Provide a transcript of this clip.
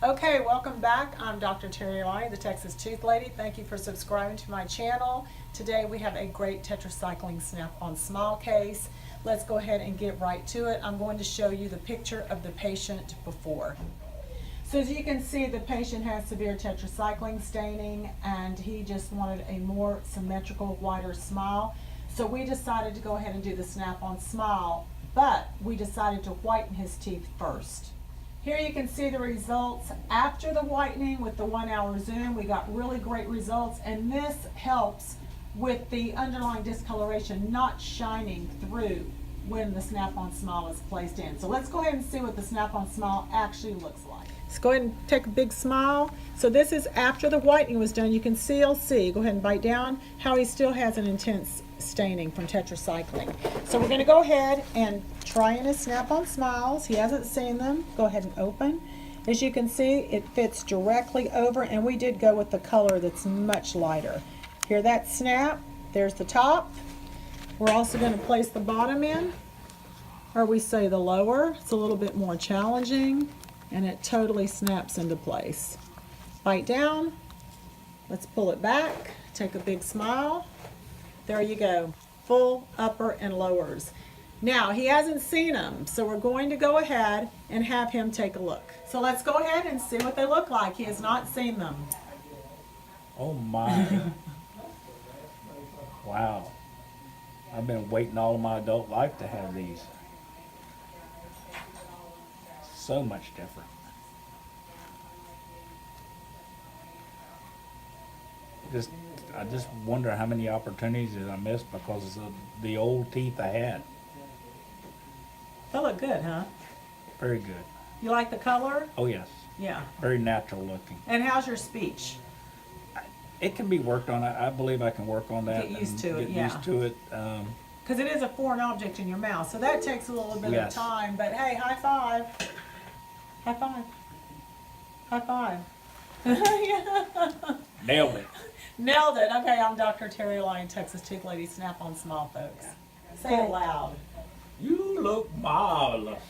Okay, welcome back. I'm Dr. Terri Alani, the Texas Tooth Lady. Thank you for subscribing to my channel. Today we have a great tetracycline snap-on smile case. Let's go ahead and get right to it. I'm going to show you the picture of the patient before. So as you can see, the patient has severe tetracycline staining and he just wanted a more symmetrical, wider smile. So we decided to go ahead and do the snap-on smile, but we decided to whiten his teeth first. Here you can see the results after the whitening with the 1 hour zoom. We got really great results, and this helps with the underlying discoloration not shining through when the snap-on smile is placed in. So let's go ahead and see what the snap-on smile actually looks like. Let's go ahead and take a big smile. So this is after the whitening was done. You can still see, go ahead and bite down, how he still has an intense staining from tetracycline. So we're going to go ahead and try in his snap-on smiles. He hasn't seen them. Go ahead and open. As you can see, it fits directly over, and we did go with the color that's much lighter. Hear that snap? There's the top. We're also going to place the bottom in, or we say the lower. It's a little bit more challenging, and it totally snaps into place. Bite down. Let's pull it back. Take a big smile. There you go, full upper and lowers. Now, he hasn't seen them, so we're going to go ahead and have him take a look. So let's go ahead and see what they look like. He has not seen them. Oh my. Wow. I've been waiting all of my adult life to have these. So much different. I just wonder how many opportunities that I missed because of the old teeth I had. They look good, huh? Very good. You like the color? Oh yes. Yeah. Very natural looking. And how's your speech? It can be worked on. I believe I can work on that. Get used to it, Get yeah. used to it. Because it is a foreign object in your mouth, so that takes a little bit of time. But hey, high five. High five. High five. Nailed it. Nailed it. Okay, I'm Dr. Terri Alani, Texas Tooth Lady. Snap-on smile, folks. Say it loud. You look marvelous.